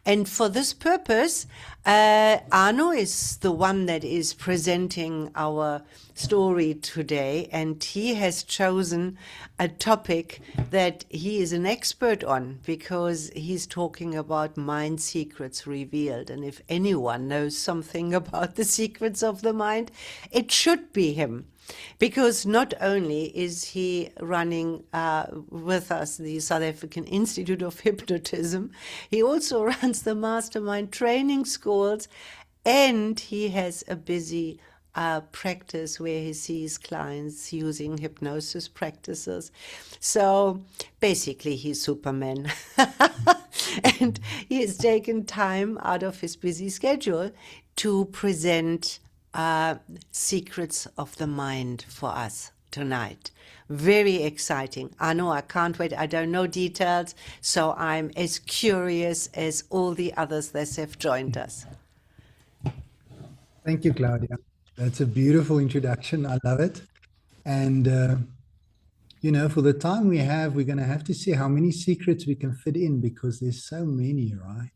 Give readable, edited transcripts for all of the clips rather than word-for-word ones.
And for this purpose, Arno is the one that is presenting our story today, and he has chosen a topic that he is an expert on because he's talking about mind secrets revealed. And if anyone knows something about the secrets of the mind, it should be him. Because not only is he running with us the South African Institute of Hypnotism, he also runs the mastermind training schools, and he has a busy practice where he sees clients using hypnosis practices. So basically he's Superman. And he has taken time out of his busy schedule to present secrets of the mind for us tonight. Very exciting. I know, I can't wait. I don't know details, so I'm as curious as all the others that have joined us. Thank you, Claudia. That's a beautiful introduction. I love it. And, you know, for the time we have, we're going to have to see how many secrets we can fit in because there's so many, right?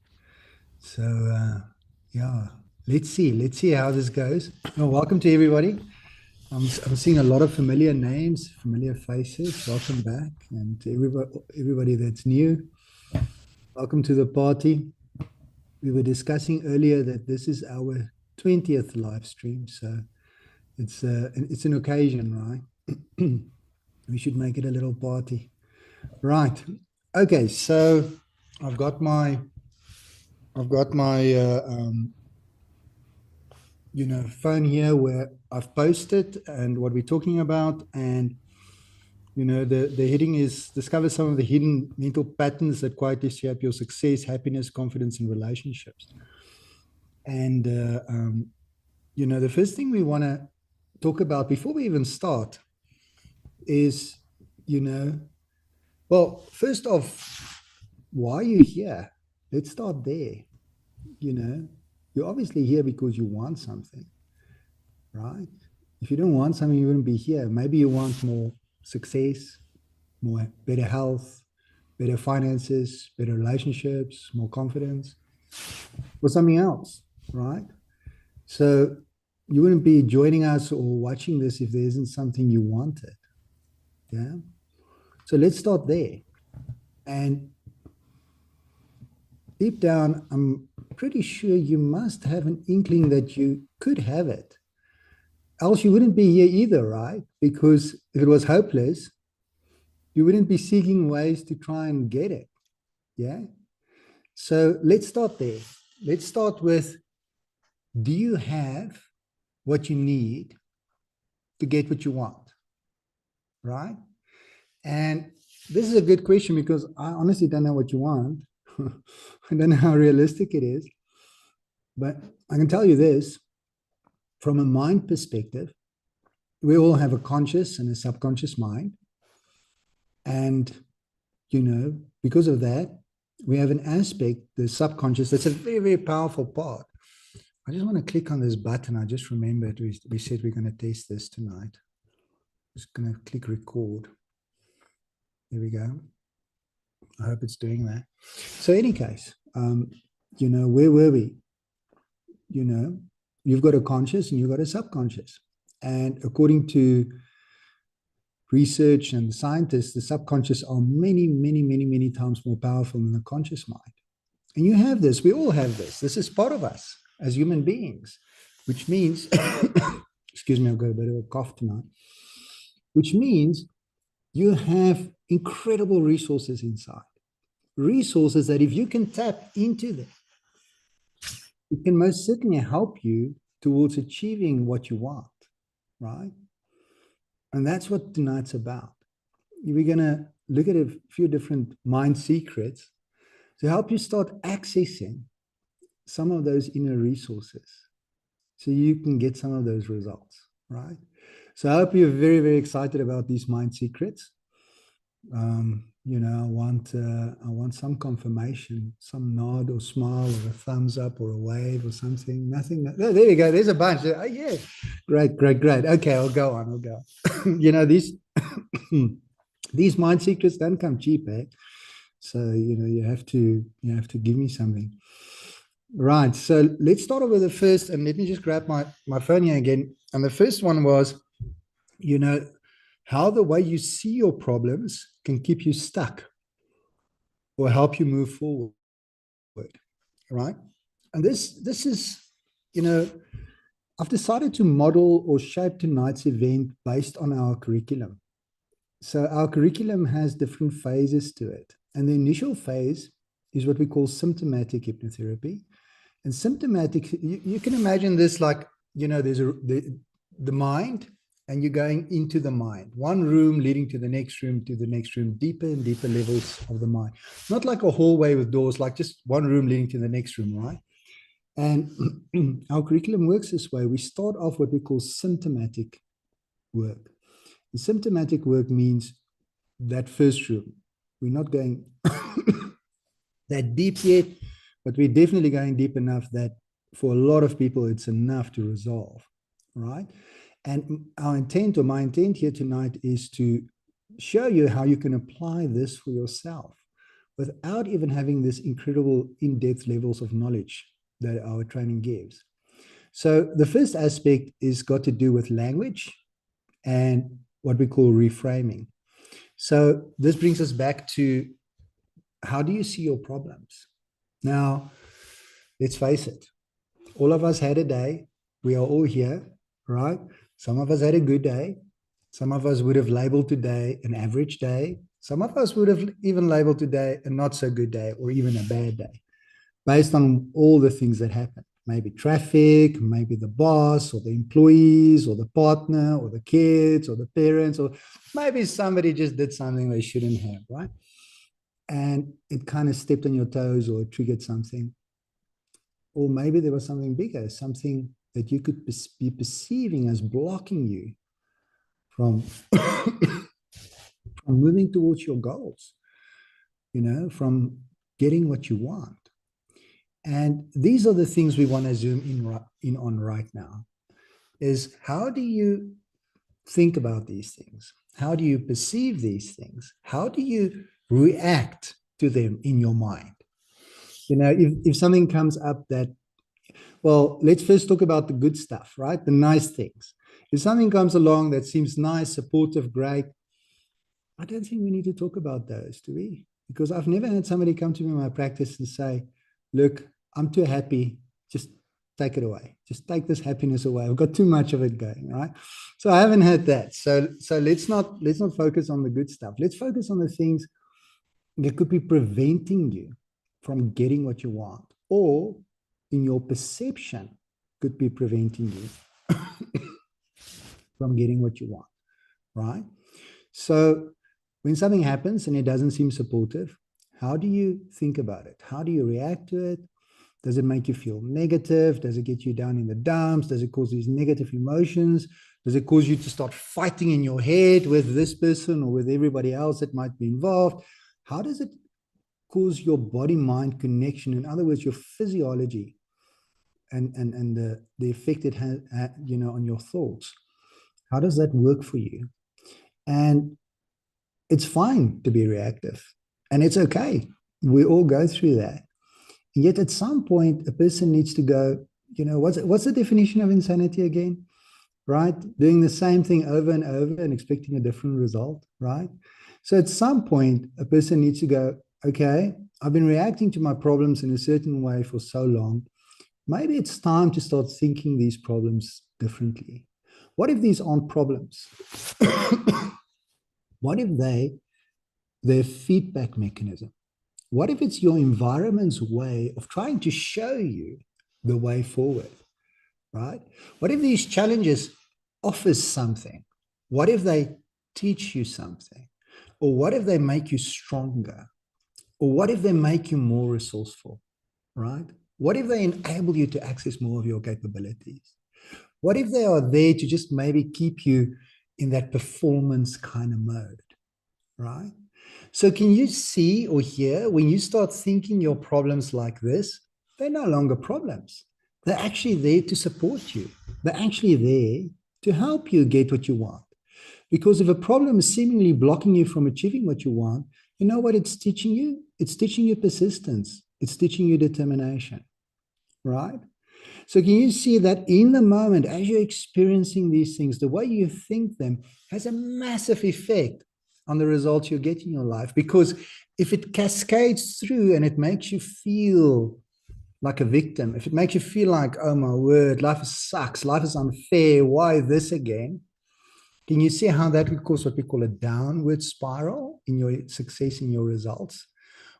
So, yeah. Let's see how this goes. Well, welcome to everybody. I'm seeing a lot of familiar names, familiar faces. Welcome back. And to everybody that's new, welcome to the party. We were discussing earlier that this is our 20th live stream. So it's an occasion, right? We should make it a little party. Right. Okay, so I've got my you know, phone here where I've posted and what we're talking about, and you know, the heading is discover some of the hidden mental patterns that quietly shape your success, happiness, confidence, and relationships. And you know, the first thing we want to talk about before we even start is, you know, well, first off, why are you here? Let's start there. You know, you're obviously here because you want something, right? If you don't want something, you wouldn't be here. Maybe you want more success, better health, better finances, better relationships, more confidence, or something else, right? So you wouldn't be joining us or watching this if there isn't something you wanted. Yeah. So let's start there. And deep down, I'm pretty sure you must have an inkling that you could have it. Else you wouldn't be here either, right? Because if it was hopeless, you wouldn't be seeking ways to try and get it. Yeah. So let's start there. Let's start with, do you have what you need to get what you want? Right? And this is a good question because I honestly don't know what you want. I don't know how realistic it is. But I can tell you this, from a mind perspective, we all have a conscious and a subconscious mind. And, you know, because of that, we have an aspect, the subconscious, that's a very, very powerful part. I just want to click on this button. I just remembered we said we're going to test this tonight. Just going to click record. There we go. I hope it's doing that. So in any case, you know, where were we? You know, you've got a conscious and you've got a subconscious. And according to research and scientists, the subconscious are many, many, many, many times more powerful than the conscious mind. And you have this, we all have this. This is part of us as human beings, which means, excuse me, I've got a bit of a cough tonight, which means you have incredible resources inside. Resources that if you can tap into them, it can most certainly help you towards achieving what you want, right? And that's what tonight's about. We're going to look at a few different mind secrets to help you start accessing some of those inner resources so you can get some of those results, right? So I hope you're very, very excited about these mind secrets. You know, I want some confirmation, some nod or smile or a thumbs up or a wave or something. Nothing. There you go. There's a bunch. Oh, yeah. Great. Okay, I'll go on. You know, these mind secrets don't come cheap, eh? So, you have to give me something. Right. So let's start off with the first, and let me just grab my phone here again. And the first one was, how the way you see your problems can keep you stuck or help you move forward. Right. And this is, I've decided to model or shape tonight's event based on our curriculum. So our curriculum has different phases to it. And the initial phase is what we call symptomatic hypnotherapy. And symptomatic, you can imagine this like, there's the mind, and you're going into the mind. One room leading to the next room, deeper and deeper levels of the mind. Not like a hallway with doors, like just one room leading to the next room, right? And our curriculum works this way. We start off what we call symptomatic work. And symptomatic work means that first room. We're not going that deep yet, but we're definitely going deep enough that for a lot of people, it's enough to resolve, right? And our intent, or my intent here tonight, is to show you how you can apply this for yourself without even having this incredible in-depth levels of knowledge that our training gives. So the first aspect is got to do with language and what we call reframing. So this brings us back to, how do you see your problems? Now, let's face it, all of us had a day. We are all here, right? Some of us had a good day. Some of us would have labeled today an average day. Some of us would have even labeled today a not so good day, or even a bad day, based on all the things that happen. Maybe traffic, maybe the boss, or the employees, or the partner, or the kids, or the parents, or maybe somebody just did something they shouldn't have, right? And it kind of stepped on your toes, or it triggered something. Or maybe there was something bigger, something that you could be perceiving as blocking you from, from moving towards your goals, from getting what you want. And these are the things we want to zoom in on right now, is how do you think about these things? How do you perceive these things? How do you react to them in your mind? If something comes up that, well, let's first talk about the good stuff, right? The nice things. If something comes along that seems nice, supportive, great, I don't think we need to talk about those, do we? Because I've never had somebody come to me in my practice and say, look, I'm too happy, just take it away. Just take this happiness away. I've got too much of it going, right? So I haven't had that. So let's not focus on the good stuff. Let's focus on the things that could be preventing you from getting what you want, or in your perception could be preventing you from getting what you want, right? So when something happens and it doesn't seem supportive, how do you think about it? How do you react to it? Does it make you feel negative? Does it get you down in the dumps? Does it cause these negative emotions? Does it cause you to start fighting in your head with this person or with everybody else that might be involved? How does it cause your body-mind connection? In other words, your physiology and the effect it has, on your thoughts. How does that work for you? And it's fine to be reactive, and it's okay. We all go through that. And yet at some point, a person needs to go, what's the definition of insanity again? Right? Doing the same thing over and over and expecting a different result, right? So at some point, a person needs to go, okay, I've been reacting to my problems in a certain way for so long. Maybe it's time to start thinking these problems differently. What if these aren't problems? What if they're feedback mechanism? What if it's your environment's way of trying to show you the way forward, right? What if these challenges offer something? What if they teach you something? Or what if they make you stronger? Or what if they make you more resourceful, right? What if they enable you to access more of your capabilities? What if they are there to just maybe keep you in that performance kind of mode, right? So can you see or hear, when you start thinking your problems like this, they're no longer problems. They're actually there to support you. They're actually there to help you get what you want. Because if a problem is seemingly blocking you from achieving what you want, You know what it's teaching you? It's teaching you persistence. It's teaching you determination, right? So can you see that in the moment, as you're experiencing these things, the way you think them has a massive effect on the results you get in your life? Because if it cascades through and it makes you feel like a victim, if it makes you feel like, oh my word, life sucks, life is unfair, why this again? Can you see how that would cause what we call a downward spiral in your success, in your results?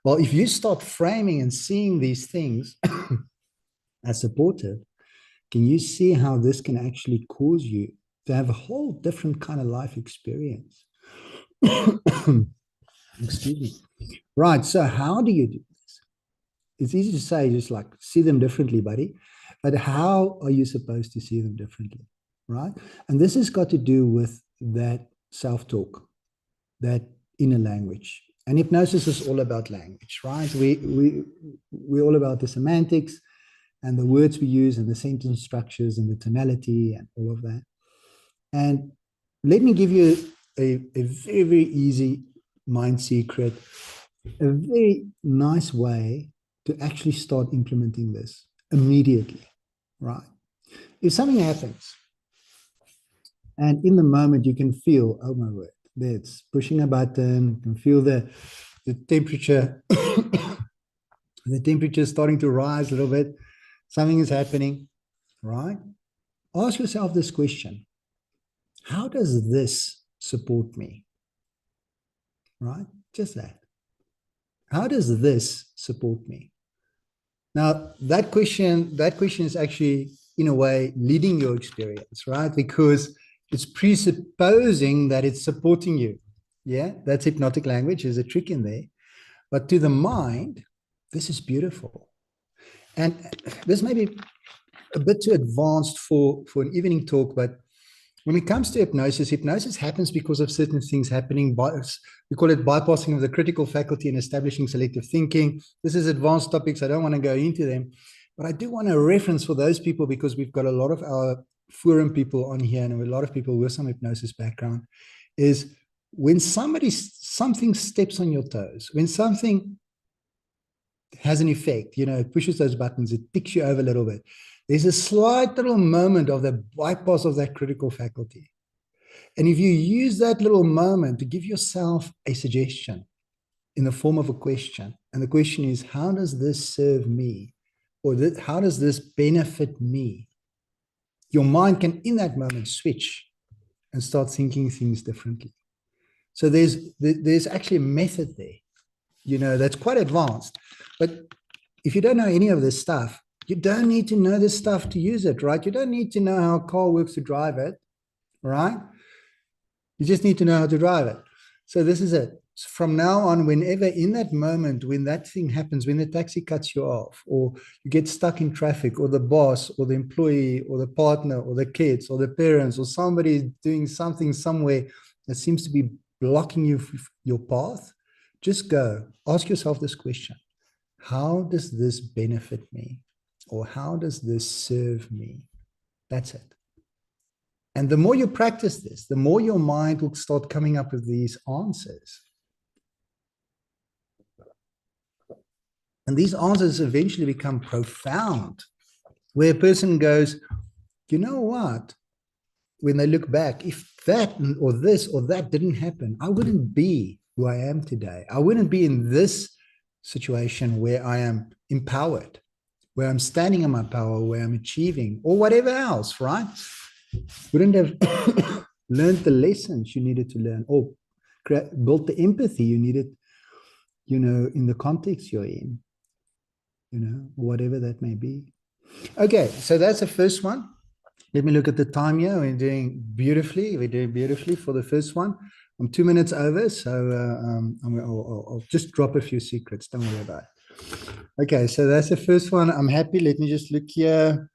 Well, if you start framing and seeing these things as supportive, can you see how this can actually cause you to have a whole different kind of life experience? Excuse me. Right. So how do you do this? It's easy to say, just like see them differently, buddy. But how are you supposed to see them differently? Right. And this has got to do with that self-talk, that inner language. And hypnosis is all about language, right? We're all about the semantics and the words we use and the sentence structures and the tonality and all of that. And let me give you a very, very easy mind secret, a very nice way to actually start implementing this immediately, right? If something happens and in the moment you can feel, oh my word, there it's pushing a button, you can feel the temperature, the temperature is starting to rise a little bit, something is happening, right? Ask yourself this question: how does this support me? Right? Just that. How does this support me? Now, that question is actually, in a way, leading your experience, right? Because it's presupposing that it's supporting you. Yeah, that's hypnotic language. There's a trick in there. But to the mind, this is beautiful. And this may be a bit too advanced for an evening talk, but when it comes to hypnosis, hypnosis happens because of certain things happening. We call it bypassing of the critical faculty and establishing selective thinking. This is advanced topics. I don't want to go into them, but I do want to reference for those people, because we've got a lot of our forum people on here and a lot of people with some hypnosis background, is when something steps on your toes, when something has an effect, it pushes those buttons, it ticks you over a little bit. There's a slight little moment of the bypass of that critical faculty. And if you use that little moment to give yourself a suggestion in the form of a question, and the question is, how does this serve me? Or how does this benefit me? Your mind can, in that moment, switch and start thinking things differently. So there's actually a method there, that's quite advanced. But if you don't know any of this stuff, you don't need to know this stuff to use it, right? You don't need to know how a car works to drive it, right? You just need to know how to drive it. So this is it. From now on, whenever in that moment, when that thing happens, when the taxi cuts you off, or you get stuck in traffic, or the boss, or the employee, or the partner, or the kids, or the parents, or somebody doing something somewhere that seems to be blocking you your path, just go. Ask yourself this question: how does this benefit me? Or how does this serve me? That's it. And the more you practice this, the more your mind will start coming up with these answers. And these answers eventually become profound, where a person goes, you know what? When they look back, if that or this or that didn't happen, I wouldn't be who I am today. I wouldn't be in this situation where I am empowered, where I'm standing in my power, where I'm achieving, or whatever else, right? Wouldn't have learned the lessons you needed to learn, or built the empathy you needed, in the context you're in, whatever that may be. Okay, so that's the first one. Let me look at the time here. We're doing beautifully. For the first one. I'm 2 minutes over, so I'll just drop a few secrets. Don't worry about it. Okay, so that's the first one. I'm happy. Let me just look here.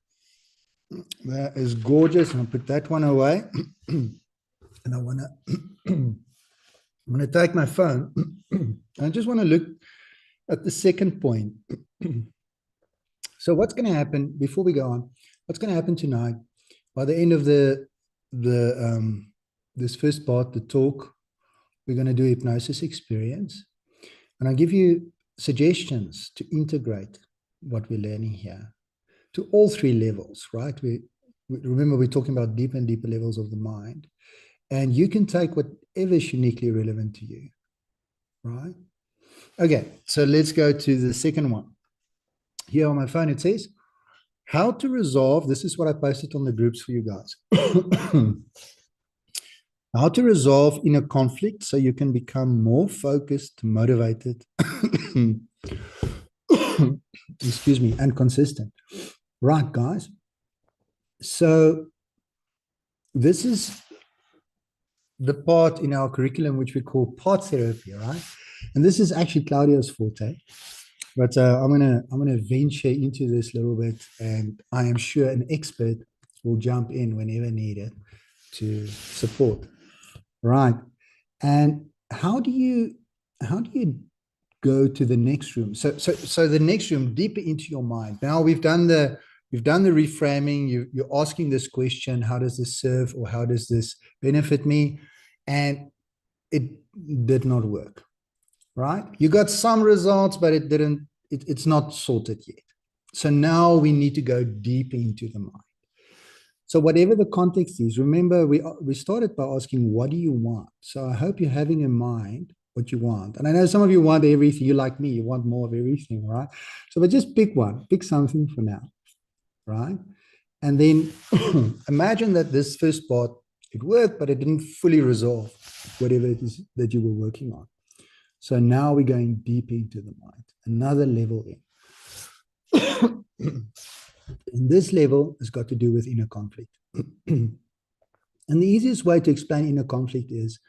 That is gorgeous. I'll put that one away. And I want to take my phone. I just want to look at the second point. So what's going to happen, before we go on, what's going to happen tonight, by the end of this first part, the talk, we're going to do a hypnosis experience. And I give you suggestions to integrate what we're learning here to all three levels, right? Remember, we're talking about deeper and deeper levels of the mind. And you can take whatever is uniquely relevant to you, right? Okay, so let's go to the second one. Here on my phone, it says, how to resolve, this is what I posted on the groups for you guys. How to resolve inner conflict so you can become more focused, motivated, excuse me, and consistent. Right, guys. So this is the part in our curriculum which we call part therapy, right? And this is actually Claudio's forte. But I'm gonna venture into this a little bit, and I am sure an expert will jump in whenever needed to support. Right. And how do you go to the next room? So the next room, deeper into your mind. Now we've done the reframing. You're asking this question: how does this serve, or how does this benefit me? And it did not work. Right? You got some results, but it didn't. It's not sorted yet. So now we need to go deep into the mind. So whatever the context is, remember we started by asking, what do you want? So I hope you're having in mind what you want. And I know some of you want everything. You like me, you want more of everything, right? So but just pick one, pick something for now, right? And then imagine that this first part, it worked, but it didn't fully resolve whatever it is that you were working on. So now we're going deep into the mind, another level in. And this level has got to do with inner conflict. And the easiest way to explain inner conflict is,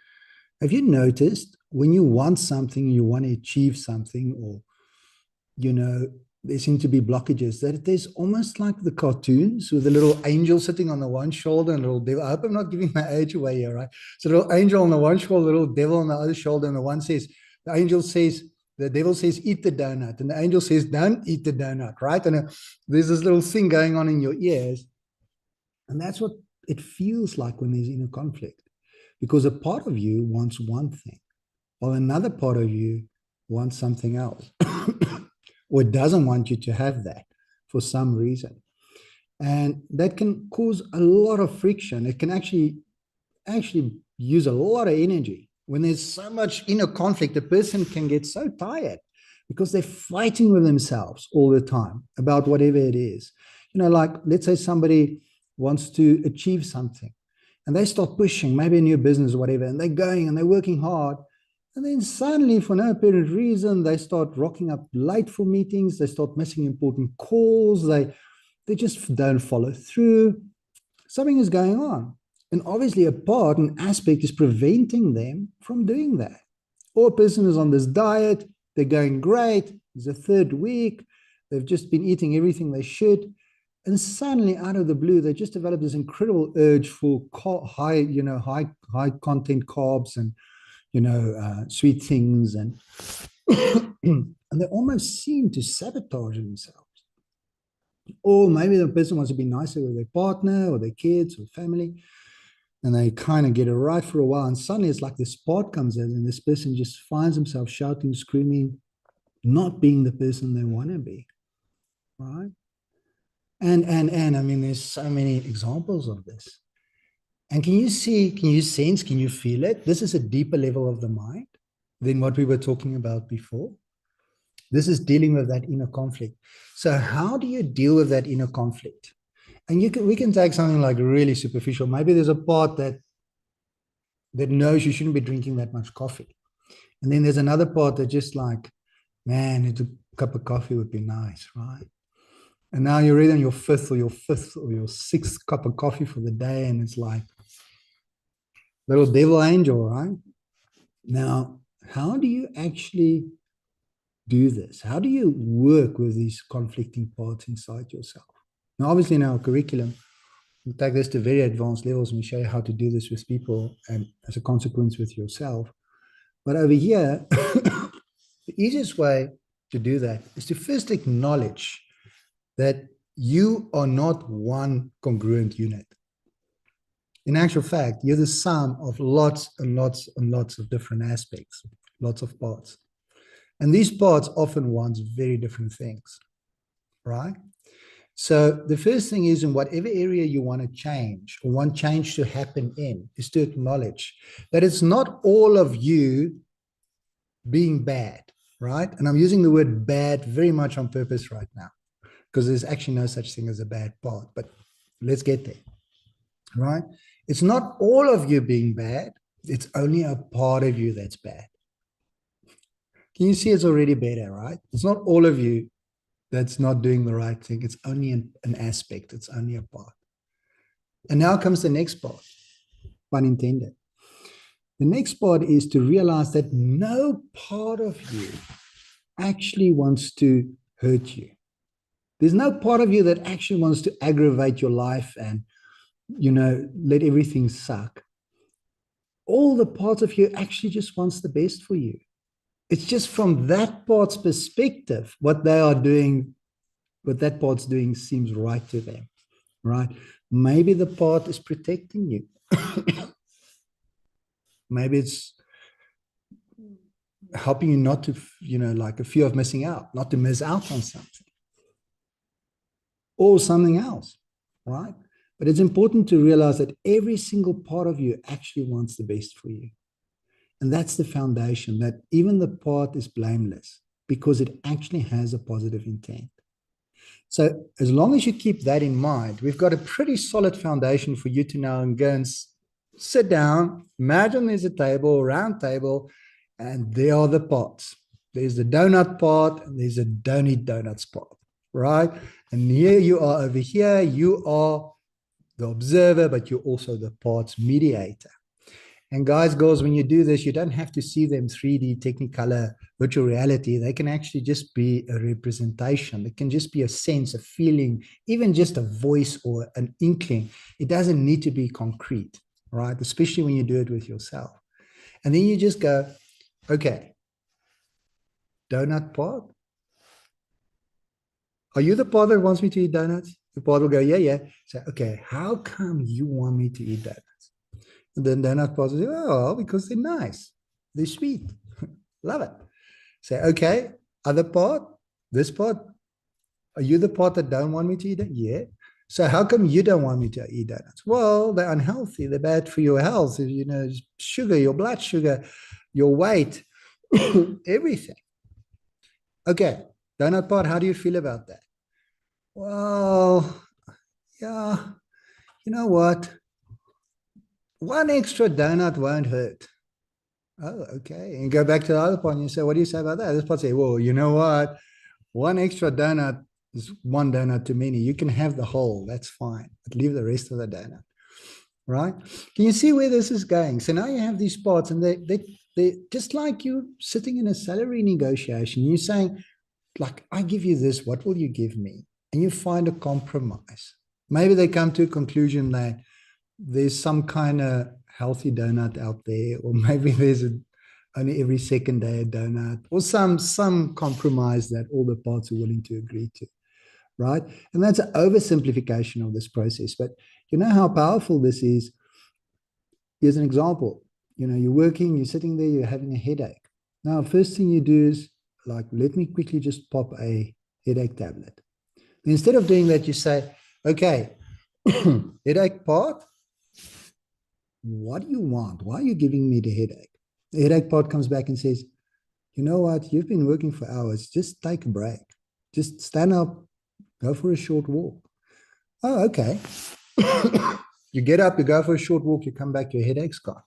have you noticed when you want something, you want to achieve something, or, you know, there seem to be blockages, that there's almost like the cartoons with a little angel sitting on the one shoulder and a little devil. I hope I'm not giving my age away here, right? So a little angel on the one shoulder, a little devil on the other shoulder, and the angel says, the devil says, eat the donut. And the angel says, don't eat the donut, right? And there's this little thing going on in your ears. And that's what it feels like when there's inner conflict. Because a part of you wants one thing, while another part of you wants something else. Or doesn't want you to have that for some reason. And that can cause a lot of friction. It can actually use a lot of energy. When there's so much inner conflict, a person can get so tired because they're fighting with themselves all the time about whatever it is. You know, like let's say somebody wants to achieve something and they start pushing, maybe a new business or whatever, and they're going and they're working hard. And then suddenly, for no apparent reason, they start rocking up late for meetings. They start missing important calls. They just don't follow through. Something is going on. And obviously an aspect is preventing them from doing that. Or a person is on this diet, they're going great, it's the third week, they've just been eating everything they should, and suddenly out of the blue, they just develop this incredible urge for high content carbs and sweet things, and and they almost seem to sabotage themselves. Or maybe the person wants to be nicer with their partner or their kids or family, and they kind of get it right for a while, and suddenly it's like the spark comes in, and this person just finds himself shouting, screaming, not being the person they want to be, right? And I mean, there's so many examples of this. And can you see, can you sense, can you feel it? This is a deeper level of the mind than what we were talking about before. This is dealing with that inner conflict. So how do you deal with that inner conflict? And we can take something like really superficial. Maybe there's a part that knows you shouldn't be drinking that much coffee. And then there's another part that just like, man, a cup of coffee would be nice, right? And now you're reading your fifth or your sixth cup of coffee for the day, and it's like little devil angel, right? Now, how do you actually do this? How do you work with these conflicting parts inside yourself? Now, obviously in our curriculum, we take this to very advanced levels and we show you how to do this with people and as a consequence with yourself. But over here, the easiest way to do that is to first acknowledge that you are not one congruent unit. In actual fact, you're the sum of lots and lots and lots of different aspects, lots of parts. And these parts often want very different things, right? So the first thing is, in whatever area you want to change or want change to happen in, is to acknowledge that it's not all of you being bad, right? And I'm using the word bad very much on purpose right now, because there's actually no such thing as a bad part, but let's get there, right? It's not all of you being bad. It's only a part of you that's bad. Can you see it's already better, right? It's not all of you that's not doing the right thing. It's only an aspect. It's only a part. And now comes the next part, pun intended. The next part is to realize that no part of you actually wants to hurt you. There's no part of you that actually wants to aggravate your life and, let everything suck. All the parts of you actually just wants the best for you. It's just from that part's perspective, what they are doing, what that part's doing seems right to them, right? Maybe the part is protecting you. Maybe it's helping you not to, like a fear of missing out, not to miss out on something or something else, right? But it's important to realize that every single part of you actually wants the best for you. And that's the foundation, that even the part is blameless because it actually has a positive intent. So as long as you keep that in mind, we've got a pretty solid foundation for you to now go and sit down. Imagine there's a table, a round table, and there are the pots. There's the donut pot, and there's a don't eat donuts pot, right? And here you are over here. You are the observer, but you're also the parts mediator. And guys, girls, when you do this, you don't have to see them 3D, Technicolor, virtual reality. They can actually just be a representation. It can just be a sense, a feeling, even just a voice or an inkling. It doesn't need to be concrete, right? Especially when you do it with yourself. And then you just go, okay, donut pot. Are you the part that wants me to eat donuts? The part will go, yeah, yeah. Say, okay, how come you want me to eat donuts? And then donut part will say, oh, because they're nice. They're sweet. Love it. Say, okay, other part, this part, are you the part that don't want me to eat it? Yeah. So how come you don't want me to eat donuts? Well, they're unhealthy. They're bad for your health. Sugar, your blood sugar, your weight, everything. Okay, donut part, how do you feel about that? Well, yeah, you know what? One extra donut won't hurt. Oh, okay. And go back to the other part and you say, what do you say about that? This part say, well, you know what? One extra donut is one donut too many. You can have the whole, that's fine, but leave the rest of the donut, right? Can you see where this is going? So now you have these parts and they just like you sitting in a salary negotiation, you're saying, like, I give you this, what will you give me? And you find a compromise. Maybe they come to a conclusion that there's some kind of healthy donut out there, or maybe there's only every second day a donut, or some compromise that all the parts are willing to agree to, right? And that's an oversimplification of this process. But you know how powerful this is? Here's an example. You're working, you're sitting there, you're having a headache. Now, first thing you do is, like, let me quickly just pop a headache tablet. Instead of doing that, you say, okay, headache part, what do you want? Why are you giving me the headache? The headache part comes back and says, you know what? You've been working for hours. Just take a break. Just stand up, go for a short walk. Oh, okay. You get up, you go for a short walk, you come back, your headache's gone,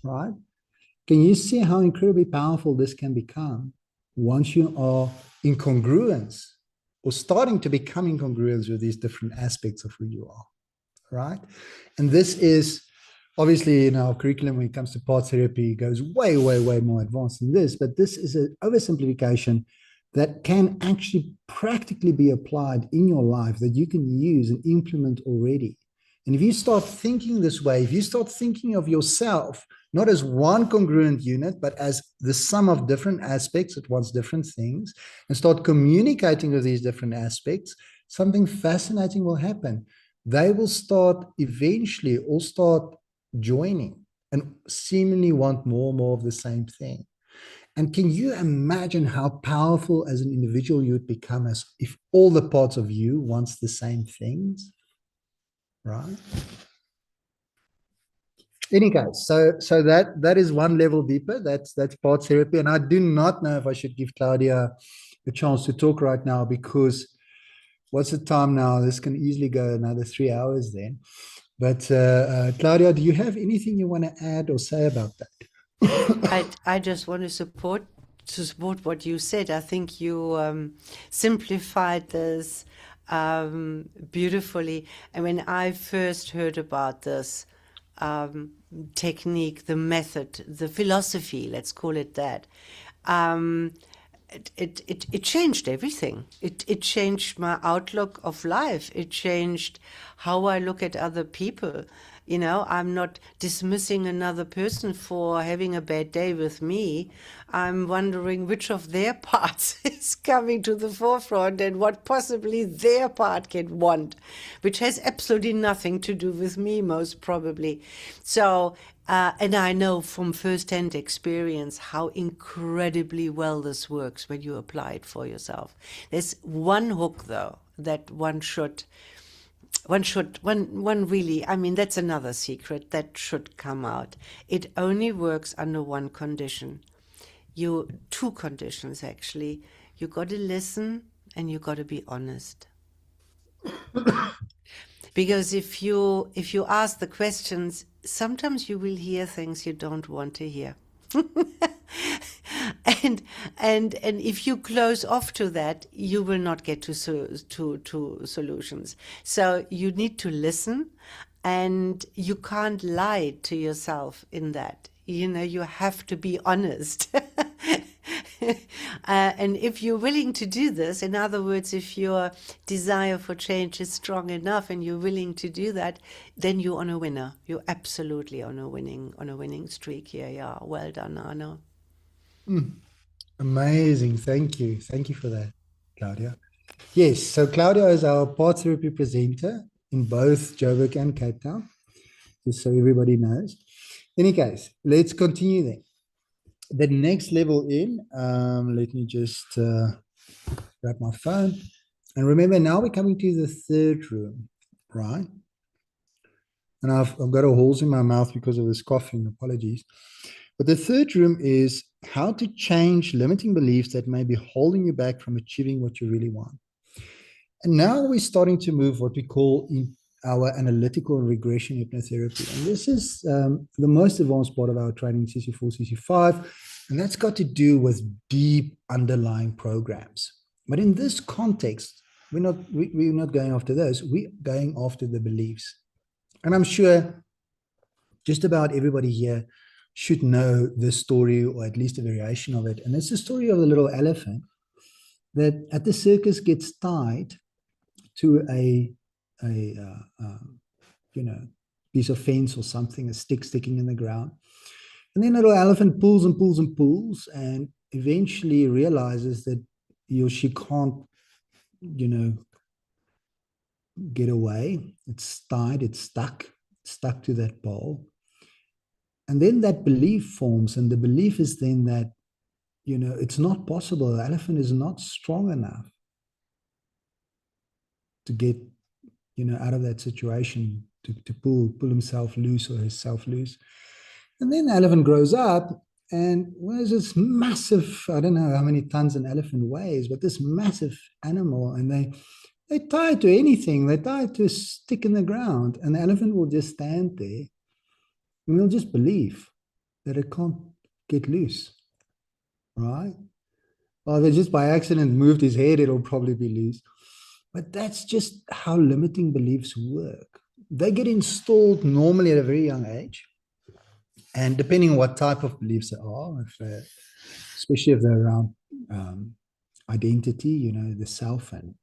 right? Can you see how incredibly powerful this can become once you are in congruence or starting to become in congruence with these different aspects of who you are, right? And this is obviously in our curriculum when it comes to parts therapy goes way, way, way more advanced than this, but this is an oversimplification that can actually practically be applied in your life that you can use and implement already. And if you start thinking this way, if you start thinking of yourself not as one congruent unit, but as the sum of different aspects that wants different things, and start communicating with these different aspects, something fascinating will happen. They will start eventually all start joining and seemingly want more and more of the same thing. And can you imagine how powerful as an individual you would become as if all the parts of you wants the same things, right? Any case, so that is one level deeper. That's part therapy, and I do not know if I should give Claudia a chance to talk right now, because what's the time now? This can easily go another 3 hours then. But Claudia, do you have anything you want to add or say about that? I just want to support what you said. I think you simplified this beautifully. And when I first heard about this technique, the method, the philosophy, let's call it that, it changed everything. It changed my outlook of life. It changed how I look at other people. You know, I'm not dismissing another person for having a bad day with me. I'm wondering which of their parts is coming to the forefront and what possibly their part can want, which has absolutely nothing to do with me, most probably. So, and I know from first-hand experience how incredibly well this works when you apply it for yourself. There's one hook, though, that one really, I mean, that's another secret that should come out. It only works under one condition. Two conditions, actually. You got to listen and you got to be honest. Because if you ask the questions, sometimes you will hear things you don't want to hear. and if you close off to that, you will not get to solutions. So you need to listen, and you can't lie to yourself in that. You know, you have to be honest. And if you're willing to do this, in other words, if your desire for change is strong enough and you're willing to do that, then you're on a winner. You're absolutely on a winning streak here. Yeah, well done, Arno. Amazing. Thank you for that, Claudia. Yes, so Claudia is our part therapy presenter in both Joburg and Cape Town, just so everybody knows. In any case, let's continue then. The next level in, let me just grab my phone. And remember, now we're coming to the third room, right? And I've got a holes in my mouth because of this coughing, apologies. But the third room is how to change limiting beliefs that may be holding you back from achieving what you really want. And now we're starting to move what we call in our analytical regression hypnotherapy. And this is the most advanced part of our training, CC4, CC5, and that's got to do with deep underlying programs. But in this context, we're not going after those, we're going after the beliefs. And I'm sure just about everybody here should know this story, or at least a variation of it. And it's the story of the little elephant that at the circus gets tied to a piece of fence or something, a stick sticking in the ground. And then the little elephant pulls and pulls and pulls, and eventually realizes that he or she can't, get away. It's tied, it's stuck to that pole. And then that belief forms, and the belief is then that, it's not possible. The elephant is not strong enough to get, out of that situation, to pull himself loose or herself loose. And then the elephant grows up, and there's this massive, I don't know how many tons an elephant weighs, but this massive animal, and they tie it to anything. They tie it to a stick in the ground, and the elephant will just stand there, and they'll just believe that it can't get loose, right? Well, they just by accident moved his head, it'll probably be loose. But that's just how limiting beliefs work. They get installed normally at a very young age. And depending on what type of beliefs they are, especially if they're around identity, the self, and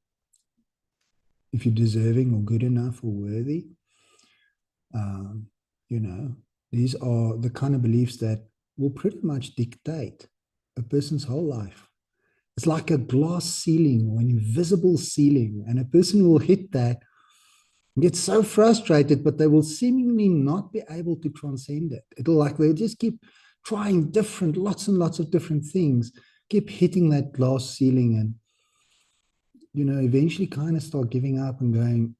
if you're deserving or good enough or worthy, these are the kind of beliefs that will pretty much dictate a person's whole life. It's like a glass ceiling or an invisible ceiling, and a person will hit that and get so frustrated, but they will seemingly not be able to transcend it. They'll just keep trying lots and lots of different things, keep hitting that glass ceiling, and eventually kind of start giving up and going,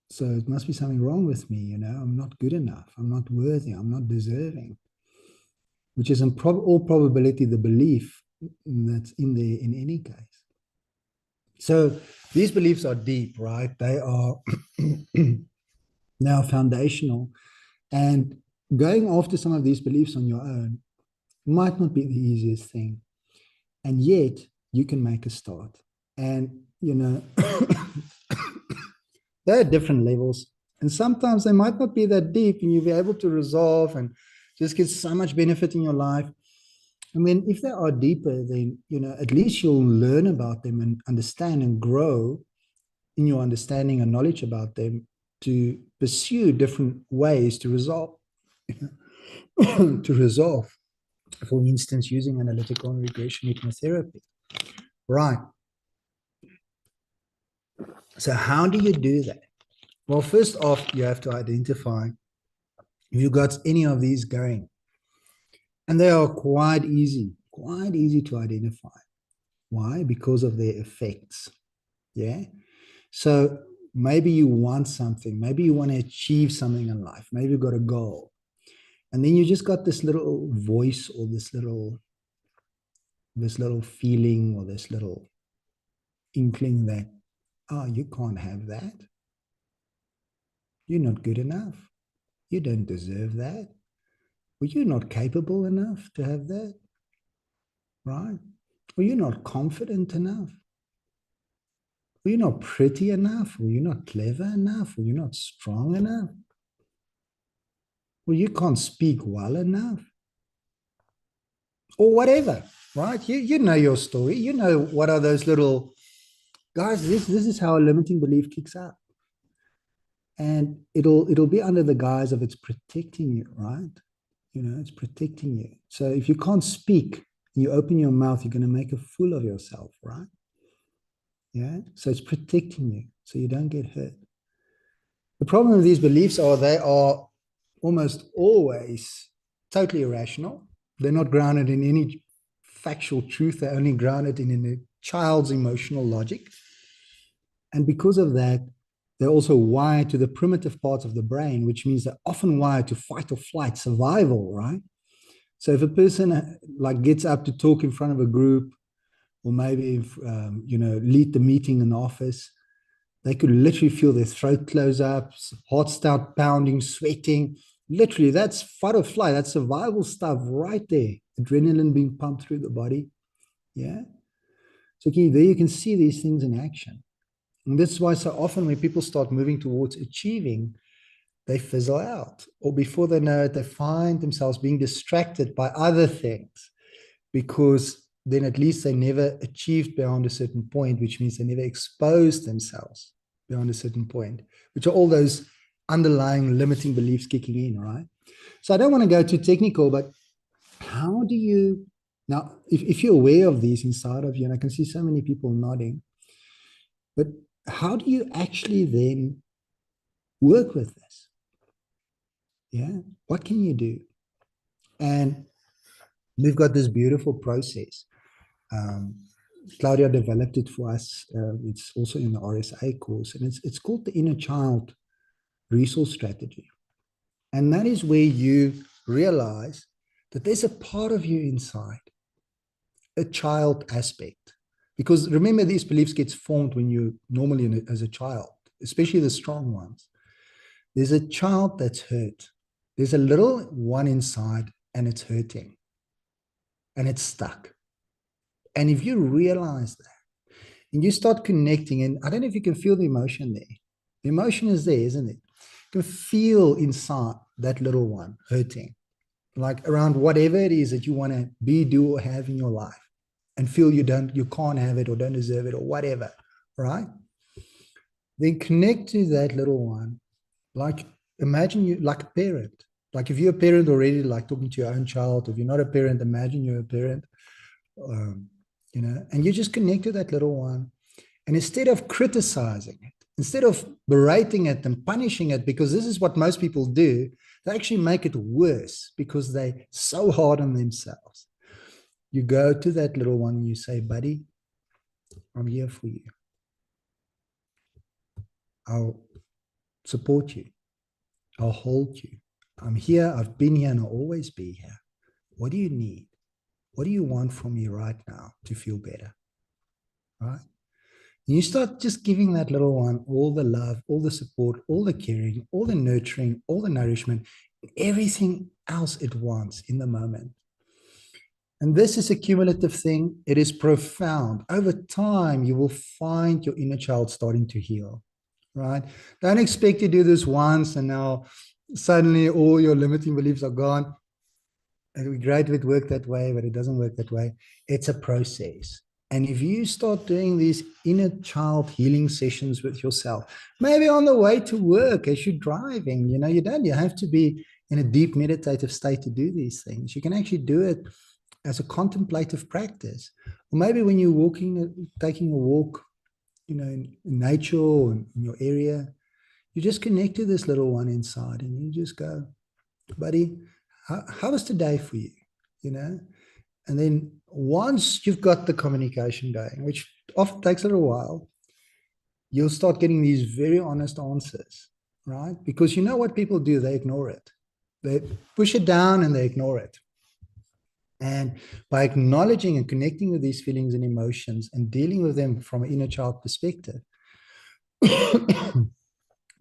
so it must be something wrong with me, I'm not good enough, I'm not worthy, I'm not deserving, which is in all probability the belief that's in there in any case. So these beliefs are deep, right? They are now foundational, and going after some of these beliefs on your own might not be the easiest thing, and yet you can make a start. And there are different levels, and sometimes they might not be that deep, and you'll be able to resolve and just get so much benefit in your life. And then if they are deeper, then at least you'll learn about them and understand and grow in your understanding and knowledge about them to pursue different ways to resolve for instance, using analytical and regression hypnotherapy. Right. So how do you do that? Well, first off, you have to identify if you've got any of these going. And they are quite easy to identify. Why? Because of their effects. Yeah. So maybe you want something, maybe you want to achieve something in life, maybe you've got a goal. And then you just got this little voice or this little feeling or this little inkling that, oh, you can't have that. You're not good enough. You don't deserve that. Or you're not capable enough to have that. Right? Or you're not confident enough. Or you're not pretty enough. Or you're not clever enough. Or you're not strong enough. Or you can't speak well enough. Or whatever, right? You know your story. You know what are those little guys. This is how a limiting belief kicks up, and it'll be under the guise of it's protecting you, right? It's protecting you. So if you can't speak and you open your mouth, you're going to make a fool of yourself, right? Yeah. So it's protecting you so you don't get hurt. The problem with these beliefs are they are almost always totally irrational. They're not grounded in any factual truth. They're only grounded in a child's emotional logic. And because of that, they're also wired to the primitive parts of the brain, which means they're often wired to fight or flight, survival, right? So if a person gets up to talk in front of a group, or maybe lead the meeting in the office, they could literally feel their throat close up, heart start pounding, sweating. Literally, that's fight or flight. That's survival stuff right there. Adrenaline being pumped through the body. Yeah. So there you can see these things in action. And this is why so often when people start moving towards achieving, they fizzle out. Or before they know it, they find themselves being distracted by other things, because then at least they never achieved beyond a certain point, which means they never exposed themselves beyond a certain point, which are all those underlying limiting beliefs kicking in, right? So I don't want to go too technical, but how do you, now, if you're aware of these inside of you, and I can see so many people nodding, but how do you actually then work with this? Yeah, what can you do? And we've got this beautiful process. Claudia developed it for us. It's also in the RSA course, and it's called the Inner Child Resource Strategy. And that is where you realize that there's a part of you inside, a child aspect. Because remember, these beliefs get formed when you're normally as a child, especially the strong ones. There's a child that's hurt. There's a little one inside, and it's hurting. And it's stuck. And if you realize that, and you start connecting, and I don't know if you can feel the emotion there. The emotion is there, isn't it? You can feel inside that little one hurting, like around whatever it is that you want to be, do, or have in your life, and feel you can't have it or don't deserve it or whatever, right? Then connect to that little one. Like imagine you like a parent. Like if you're a parent already, like talking to your own child. If you're not a parent, imagine you're a parent. And you just connect to that little one. And instead of criticizing it, instead of berating it and punishing it, because this is what most people do, they actually make it worse because they're so hard on themselves. You go to that little one and you say, buddy, I'm here for you. I'll support you. I'll hold you. I'm here. I've been here and I'll always be here. What do you need? What do you want from me right now to feel better? Right? And you start just giving that little one all the love, all the support, all the caring, all the nurturing, all the nourishment, everything else it wants in the moment. And this is a cumulative thing. It is profound. Over time, you will find your inner child starting to heal, right? Don't expect to do this once and now suddenly all your limiting beliefs are gone. It would be great if it worked that way, but it doesn't work that way. It's a process. And if you start doing these inner child healing sessions with yourself, maybe on the way to work as you're driving, you have to be in a deep meditative state to do these things. You can actually do it as a contemplative practice. Or maybe when you're walking, taking a walk, in nature or in your area, you just connect to this little one inside and you just go, buddy, how was today for you? And then once you've got the communication going, which often takes a little while, you'll start getting these very honest answers, right? Because you know what people do? They ignore it. They push it down and they ignore it. And by acknowledging and connecting with these feelings and emotions and dealing with them from an inner child perspective, you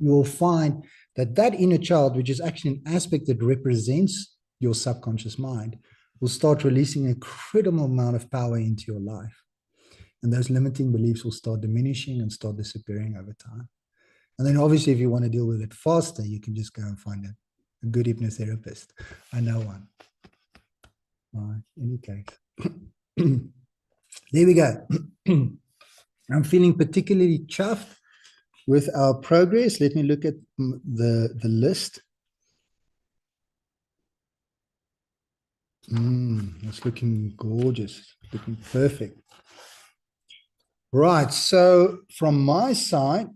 will find that inner child, which is actually an aspect that represents your subconscious mind, will start releasing an incredible amount of power into your life. And those limiting beliefs will start diminishing and start disappearing over time. And then obviously, if you want to deal with it faster, you can just go and find a good hypnotherapist. I know one. In any case. There we go. I'm feeling particularly chuffed with our progress. Let me look at the list. It's looking gorgeous, looking perfect. Right, so from my side,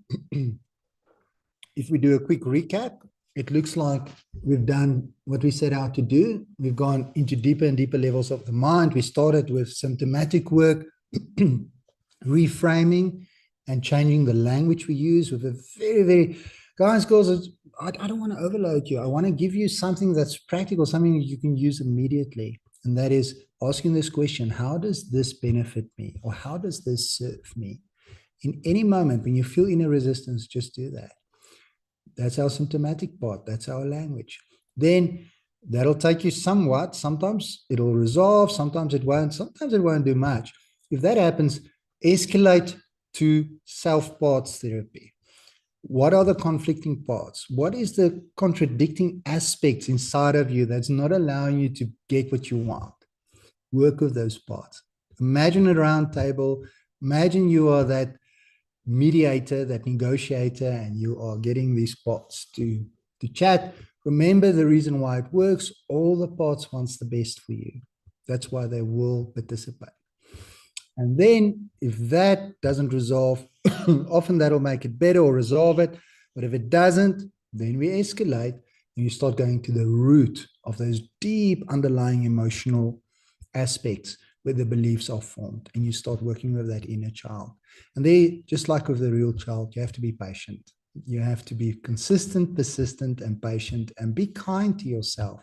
if we do a quick recap, it looks like we've done what we set out to do. We've gone into deeper and deeper levels of the mind. We started with symptomatic work, reframing and changing the language we use with a very, very, guys, girls, I don't want to overload you. I want to give you something that's practical, something that you can use immediately. And that is asking this question, how does this benefit me? Or how does this serve me? In any moment when you feel inner resistance, just do that. That's our symptomatic part. That's our language. Then that'll take you somewhat. Sometimes it'll resolve. Sometimes it won't. Sometimes it won't do much. If that happens, escalate to self-parts therapy. What are the conflicting parts? What is the contradicting aspects inside of you that's not allowing you to get what you want? Work with those parts. Imagine a round table. Imagine you are that mediator, that negotiator, and you are getting these parts to chat. Remember the reason why it works. All the parts wants the best for you. That's why they will participate. And then if that doesn't resolve, often that'll make it better or resolve it. But if it doesn't, then we escalate and you start going to the root of those deep underlying emotional aspects where the beliefs are formed, and you start working with that inner child. And there, just like with the real child, you have to be patient. You have to be consistent, persistent, and patient, and be kind to yourself.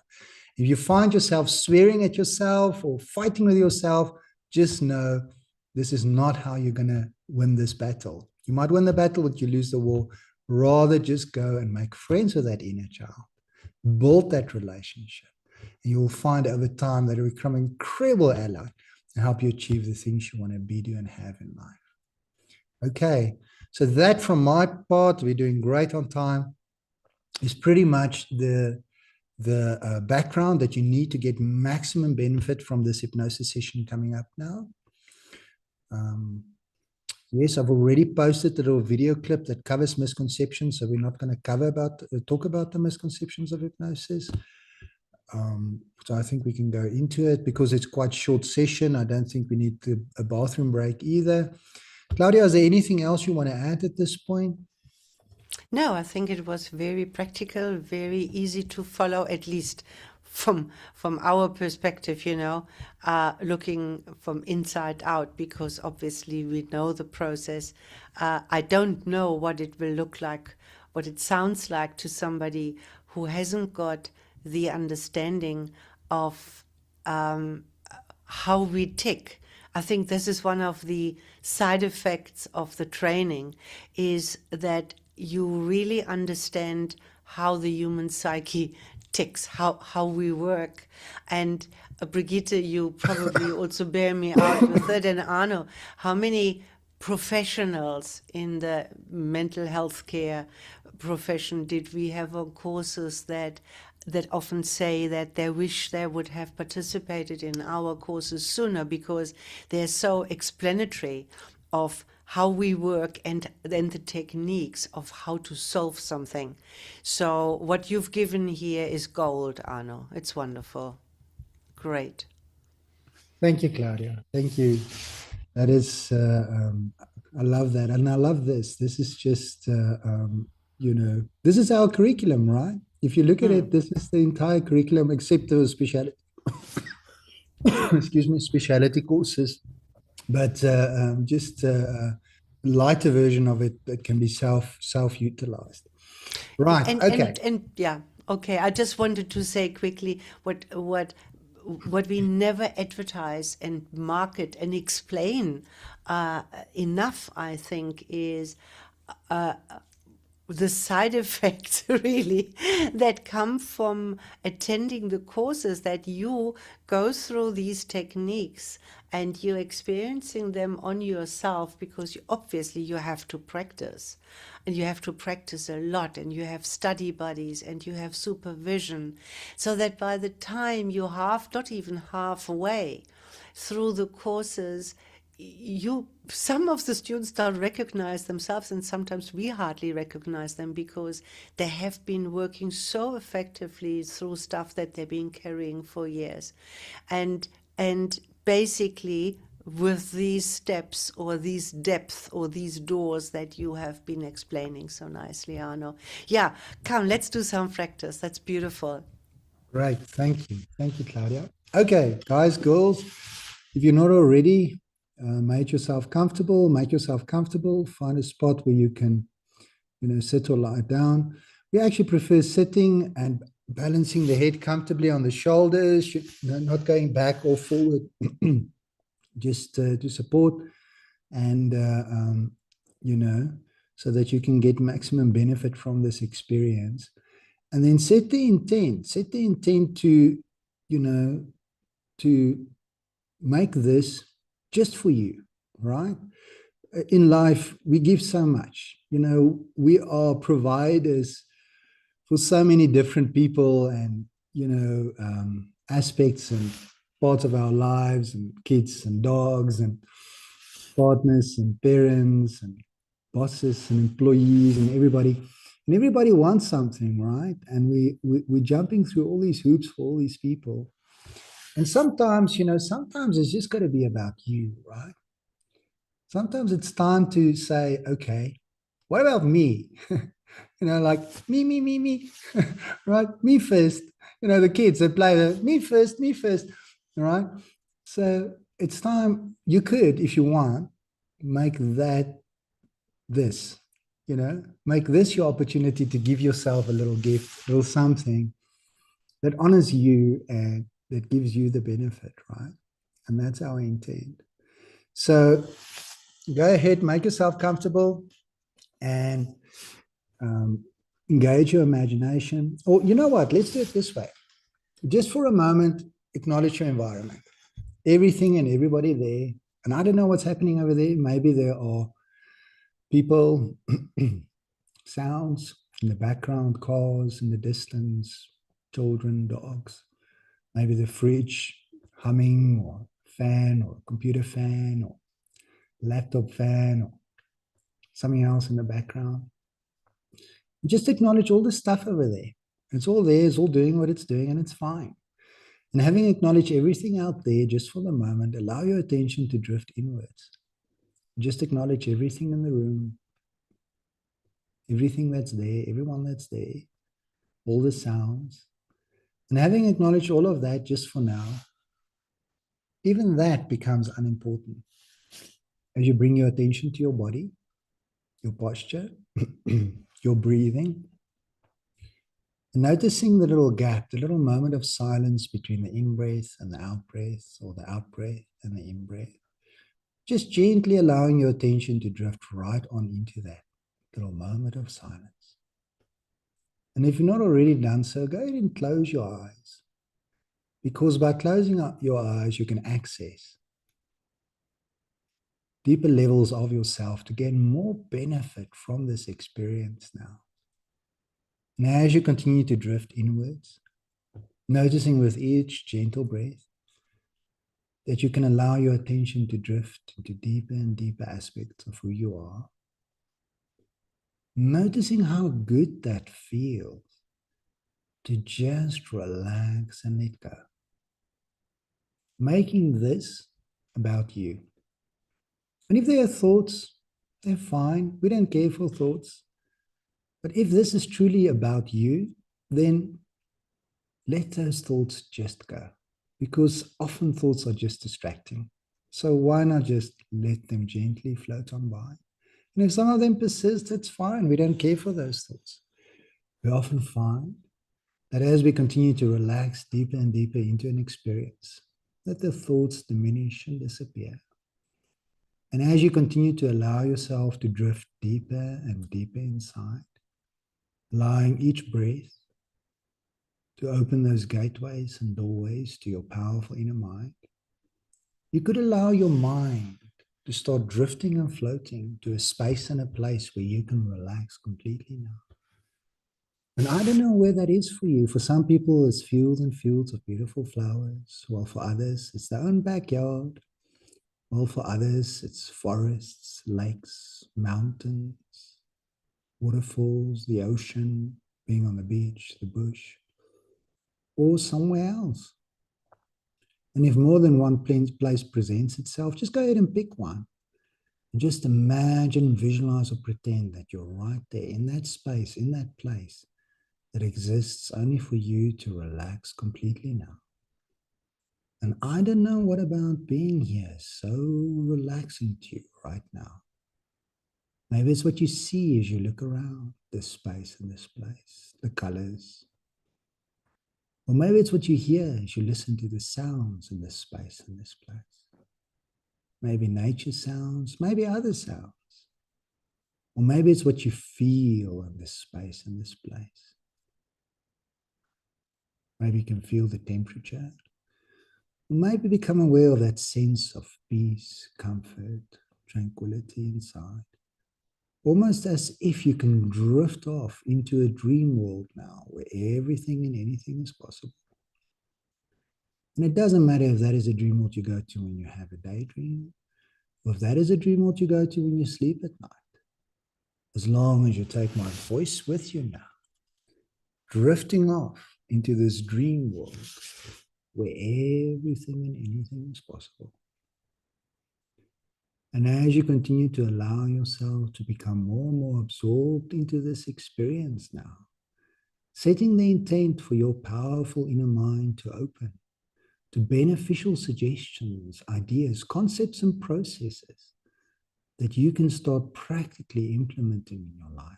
If you find yourself swearing at yourself or fighting with yourself, just know this is not how you're going to win this battle. You might win the battle, but you lose the war. Rather, just go and make friends with that inner child. Build that relationship. And you will find over time that it will become an incredible ally and help you achieve the things you want to be, do, and have in life. Okay, so that from my part, we're doing great on time, is pretty much the background that you need to get maximum benefit from this hypnosis session coming up now. Yes, I've already posted a little video clip that covers misconceptions, so we're not going to talk about the misconceptions of hypnosis. So I think we can go into it because it's quite a short session. I don't think we need a bathroom break either. Claudia, is there anything else you want to add at this point? No, I think it was very practical, very easy to follow, at least from our perspective, looking from inside out, because obviously we know the process. I don't know what it will look like, what it sounds like to somebody who hasn't got the understanding of how we tick. I think this is one of the side effects of the training, is that you really understand how the human psyche ticks, how we work. And Brigitte, you probably also bear me out with it, and Arno, how many professionals in the mental health care profession did we have on courses that often say that they wish they would have participated in our courses sooner, because they're so explanatory of how we work and then the techniques of how to solve something. So what you've given here is gold, Arno. It's wonderful. Great. Thank you, Claudia. Thank you. That is, I love that. And I love this. This is just, this is our curriculum, right? If you look at it, this is the entire curriculum except the specialty, excuse me, specialty courses, but just a lighter version of it that can be self-utilized. Right. Okay. And yeah, okay. I just wanted to say quickly what we never advertise and market and explain enough, I think, is the side effects really that come from attending the courses, that you go through these techniques and you're experiencing them on yourself, because obviously you have to practice, and you have to practice a lot, and you have study buddies and you have supervision, so that by the time you're not even halfway through the courses, some of the students don't recognize themselves, and sometimes we hardly recognize them, because they have been working so effectively through stuff that they've been carrying for years, and basically with these steps or these depths or these doors that you have been explaining so nicely, Arno. Yeah, come, let's do some practice. That's beautiful. Great. Thank you. Thank you, Claudia. Okay, guys, girls, if you're not already, make yourself comfortable. Find a spot where you can, sit or lie down. We actually prefer sitting and balancing the head comfortably on the shoulders, not going back or forward, just to support, and, so that you can get maximum benefit from this experience. And then set the intent to, to make this just for you, right? In life, we give so much. We are providers for so many different people and, aspects and parts of our lives, and kids and dogs and partners and parents and bosses and employees and everybody. And everybody wants something, right? And we're jumping through all these hoops for all these people. And sometimes, sometimes it's just got to be about you, right? Sometimes it's time to say, okay, what about me? Like me, right? Me first. The kids, they play me first, right? So it's time, you could, if you want, make that this, make this your opportunity to give yourself a little gift, a little something that honors you and that gives you the benefit, right? And that's our intent. So go ahead, make yourself comfortable, and engage your imagination. Or you know what, let's do it this way. Just for a moment, acknowledge your environment, everything and everybody there. And I don't know what's happening over there. Maybe there are people, sounds in the background, cars in the distance, children, dogs, maybe the fridge humming, or fan, or computer fan, or laptop fan, or something else in the background. Just acknowledge all the stuff over there. It's all there, it's all doing what it's doing, and it's fine. And having acknowledged everything out there, just for the moment, allow your attention to drift inwards. Just acknowledge everything in the room. everything that's there, everyone that's there, all the sounds. And having acknowledged all of that just for now, even that becomes unimportant. As you bring your attention to your body, your posture, your breathing, and noticing the little gap, the little moment of silence between the in-breath and the out-breath, or the out-breath and the in-breath. Just gently allowing your attention to drift right on into that little moment of silence. And if you're not already done so, go ahead and close your eyes. Because by closing up your eyes, you can access deeper levels of yourself to gain more benefit from this experience now. And as you continue to drift inwards, noticing with each gentle breath that you can allow your attention to drift into deeper and deeper aspects of who you are, noticing how good that feels to just relax and let go. Making this about you. And if there are thoughts, they're fine. We don't care for thoughts. But if this is truly about you, then let those thoughts just go. Because often thoughts are just distracting. So why not just let them gently float on by? And if some of them persist, that's fine. We don't care for those thoughts. We often find that as we continue to relax deeper and deeper into an experience, that the thoughts diminish and disappear. And as you continue to allow yourself to drift deeper and deeper inside, allowing each breath to open those gateways and doorways to your powerful inner mind, you could allow your mind to start drifting and floating to a space and a place where you can relax completely now. And I don't know where that is for you. For some people, it's fields and fields of beautiful flowers, while for others, it's their own backyard. While for others, it's forests, lakes, mountains, waterfalls, the ocean, being on the beach, the bush, or somewhere else. And if more than one place presents itself, just go ahead and pick one. And just imagine, visualize, or pretend that you're right there in that space, in that place that exists only for you to relax completely now. And I don't know what about being here so relaxing to you right now. Maybe it's what you see as you look around this space and this place, the colors. Or maybe it's what you hear as you listen to the sounds in this space and this place. Maybe nature sounds, maybe other sounds. Or maybe it's what you feel in this space and this place. Maybe you can feel the temperature. Or maybe become aware of that sense of peace, comfort, tranquility inside. Almost as if you can drift off into a dream world now where everything and anything is possible. And it doesn't matter if that is a dream world you go to when you have a daydream, or if that is a dream world you go to when you sleep at night. As long as you take my voice with you now, drifting off into this dream world where everything and anything is possible. And as you continue to allow yourself to become more and more absorbed into this experience now, setting the intent for your powerful inner mind to open to beneficial suggestions, ideas, concepts, and processes that you can start practically implementing in your life.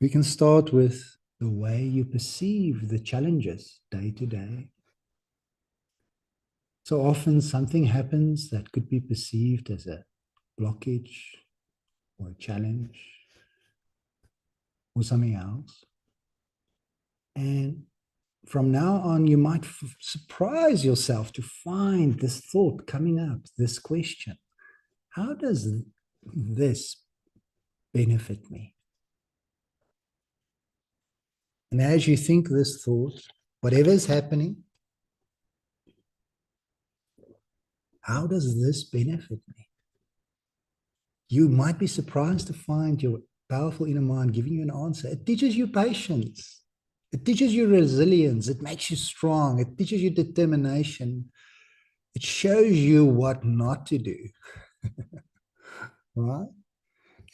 We can start with the way you perceive the challenges day to day. So often something happens that could be perceived as a blockage or a challenge or something else. And from now on, you might surprise yourself to find this thought coming up, this question. How does this benefit me? And as you think this thought, whatever is happening, how does this benefit me? You might be surprised to find your powerful inner mind giving you an answer. It teaches you patience. It teaches you resilience. It makes you strong. It teaches you determination. It shows you what not to do, right?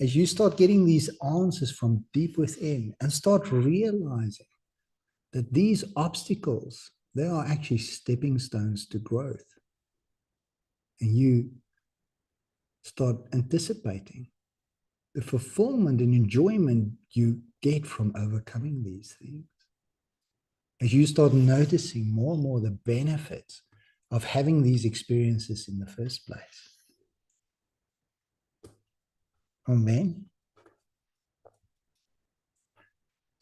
as you start getting these answers from deep within and start realizing that these obstacles, they are actually stepping stones to growth. And you start anticipating the fulfillment and enjoyment you get from overcoming these things. As you start noticing more and more the benefits of having these experiences in the first place. Amen.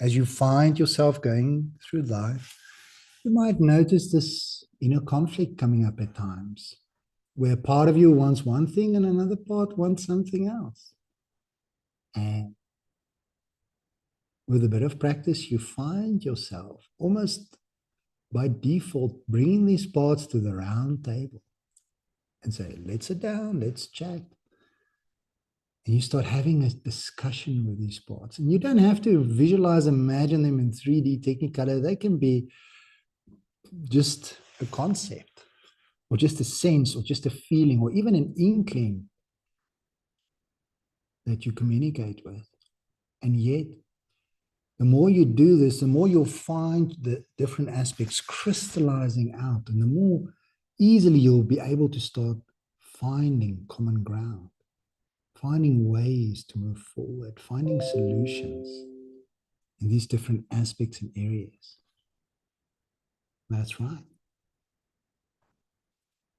As you find yourself going through life, you might notice this inner conflict coming up at times, where part of you wants one thing and another part wants something else. And with a bit of practice, you find yourself almost by default bringing these parts to the round table and say, let's sit down, let's chat. And you start having a discussion with these parts. And you don't have to visualize, imagine them in 3D Technicolor. They can be just a concept, or just a sense, or just a feeling, or even an inkling that you communicate with. And yet, the more you do this, the more you'll find the different aspects crystallizing out, and the more easily you'll be able to start finding common ground, finding ways to move forward, finding solutions in these different aspects and areas. That's right.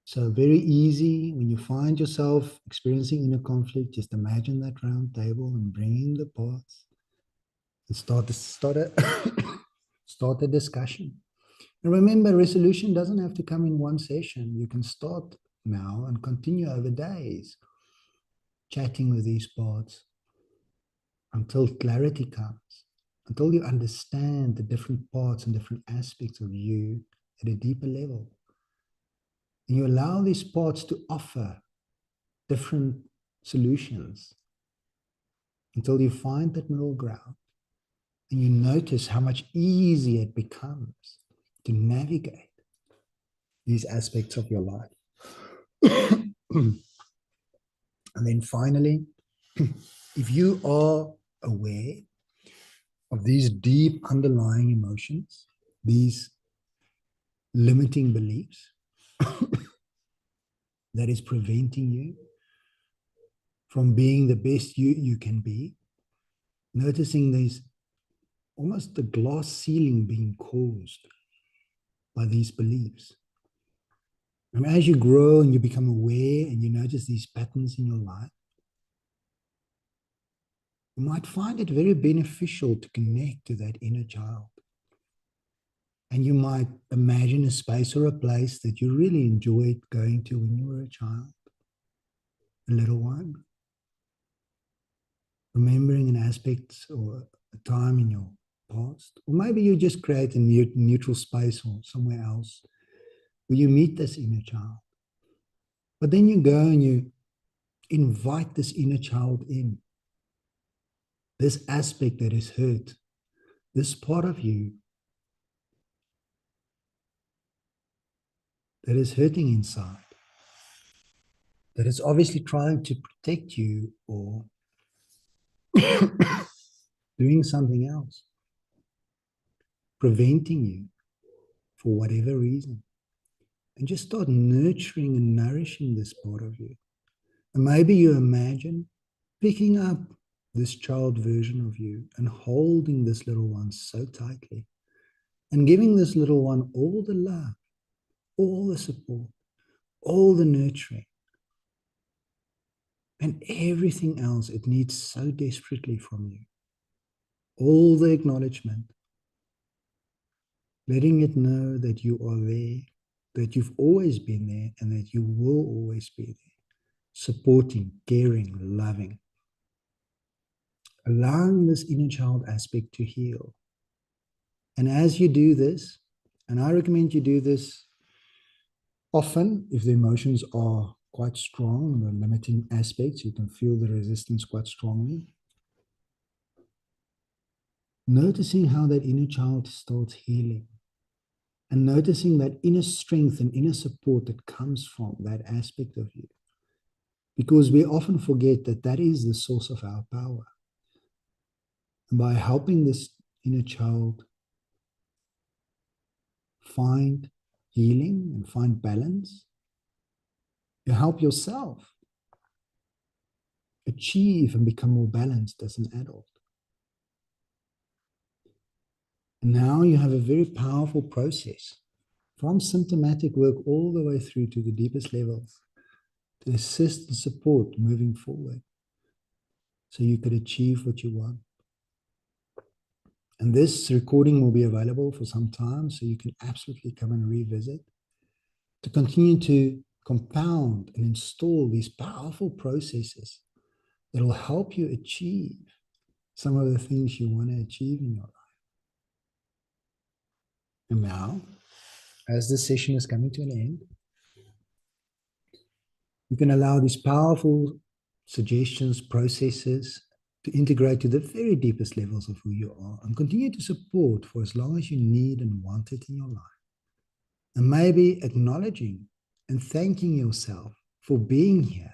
So very easy, when you find yourself experiencing inner conflict, just imagine that round table and bringing the parts and start a discussion. And remember, resolution doesn't have to come in one session. You can start now and continue over days, chatting with these parts until clarity comes, until you understand the different parts and different aspects of you at a deeper level. And you allow these parts to offer different solutions until you find that middle ground. And you notice how much easier it becomes to navigate these aspects of your life. And then finally, if you are aware of these deep underlying emotions, these limiting beliefs that is preventing you from being the best you can be, noticing these almost the glass ceiling being caused by these beliefs. And as you grow and you become aware and you notice these patterns in your life, you might find it very beneficial to connect to that inner child. And you might imagine a space or a place that you really enjoyed going to when you were a child, a little one. Remembering an aspect or a time in your past. Or maybe you just create a neutral space or somewhere else where you meet this inner child. But then you go and you invite this inner child in. This aspect that is hurt, this part of you that is hurting inside, that is obviously trying to protect you or doing something else, preventing you for whatever reason. And just start nurturing and nourishing this part of you. And maybe you imagine picking up this child version of you and holding this little one so tightly and giving this little one all the love, all the support, all the nurturing, and everything else it needs so desperately from you. All the acknowledgement, letting it know that you are there, that you've always been there, and that you will always be there, supporting, caring, loving, allowing this inner child aspect to heal. And as you do this, and I recommend you do this often if the emotions are quite strong, the limiting aspects, you can feel the resistance quite strongly. Noticing how that inner child starts healing, and noticing that inner strength and inner support that comes from that aspect of you. because we often forget that that is the source of our power. And by helping this inner child find healing and find balance, you help yourself achieve and become more balanced as an adult. And now you have a very powerful process from symptomatic work all the way through to the deepest levels to assist and support moving forward so you could achieve what you want. And this recording will be available for some time, so you can absolutely come and revisit to continue to compound and install these powerful processes that will help you achieve some of the things you want to achieve in your life. And now, as this session is coming to an end, you can allow these powerful suggestions, processes to integrate to the very deepest levels of who you are and continue to support for as long as you need and want it in your life. And maybe acknowledging and thanking yourself for being here,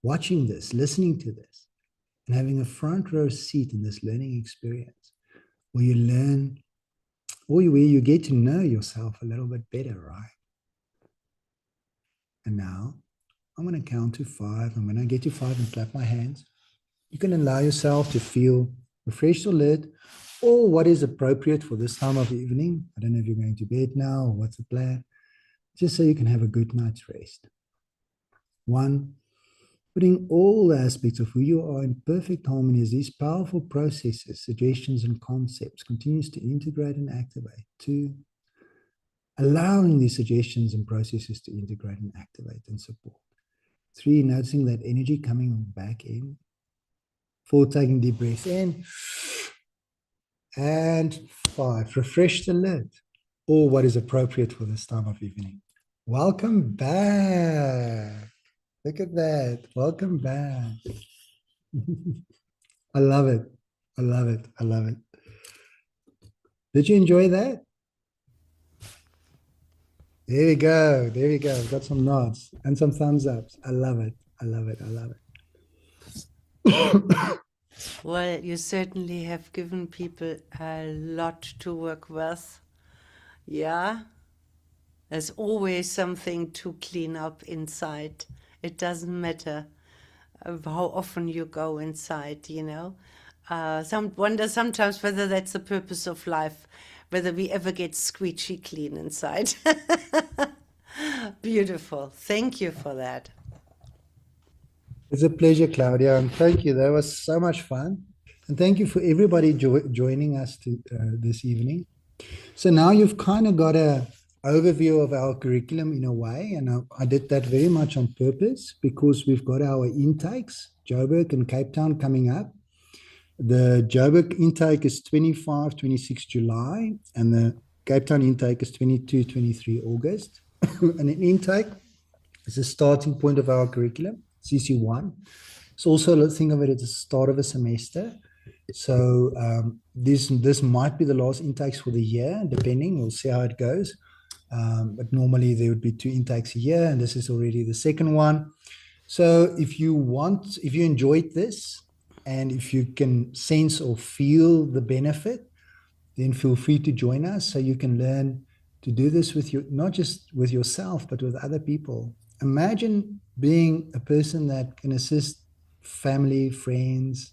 watching this, listening to this, and having a front row seat in this learning experience where you learn, or where you get to know yourself a little bit better, right? And now I'm going to count to 5. And when I get to 5 and clap my hands, you can allow yourself to feel refreshed or lit, or what is appropriate for this time of evening. I don't know if you're going to bed now or what's the plan, just so you can have a good night's rest. 1, putting all the aspects of who you are in perfect harmony as these powerful processes, suggestions, and concepts continues to integrate and activate. 2, allowing these suggestions and processes to integrate and activate and support. 3, noticing that energy coming back in. 4, taking deep breath in. And 5, refresh the lid, or what is appropriate for this time of evening. Welcome back. Look at that. Welcome back. I love it. I love it. I love it. Did you enjoy that? There we go. There we go. I've got some nods and some thumbs ups. I love it. I love it. I love it. Well, you certainly have given people a lot to work with. Yeah. There's always something to clean up inside. It doesn't matter how often you go inside, you know. Some wonder sometimes whether that's the purpose of life, whether we ever get squeegee clean inside. Beautiful. Thank you for that. It's a pleasure, Claudia, and thank you. That was so much fun. And thank you for everybody joining us this evening. So now you've kind of got an overview of our curriculum in a way, and I did that very much on purpose because we've got our intakes, Joburg and Cape Town, coming up. The Joburg intake is 25, 26 July, and the Cape Town intake is 22, 23 August. And an intake is the starting point of our curriculum, CC1. It's also, think of it as the start of a semester. So this might be the last intakes for the year, depending. We'll see how it goes. But normally there would be 2 intakes a year, and this is already the second one. So if you enjoyed this, and if you can sense or feel the benefit, then feel free to join us so you can learn to do this with not just with yourself, but with other people. Imagine being a person that can assist family, friends,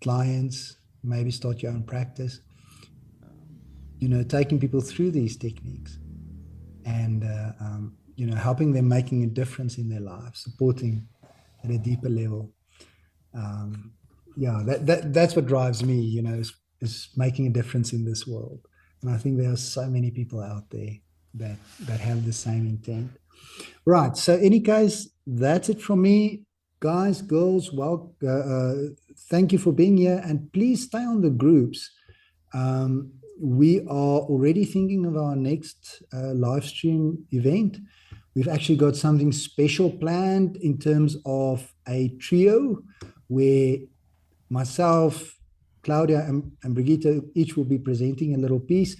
clients, maybe start your own practice, taking people through these techniques and, helping them, making a difference in their lives, supporting at a deeper level. That's what drives me, is making a difference in this world. And I think there are so many people out there that have the same intent. Right. So any case, that's it from me. Guys, girls, thank you for being here. And please stay on the groups. We are already thinking of our next live stream event. We've actually got something special planned in terms of a trio where myself, Claudia, and Brigitte each will be presenting a little piece.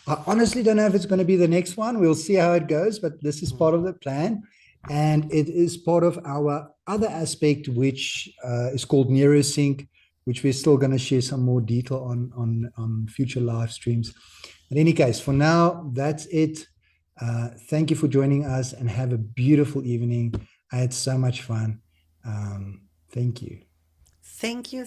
I honestly don't know if it's going to be the next one. We'll see how it goes, but this is part of the plan. And it is part of our other aspect, which is called NeuroSync, which we're still going to share some more detail on future live streams. In any case, for now, that's it. Thank you for joining us and have a beautiful evening. I had so much fun. Thank you. Thank you.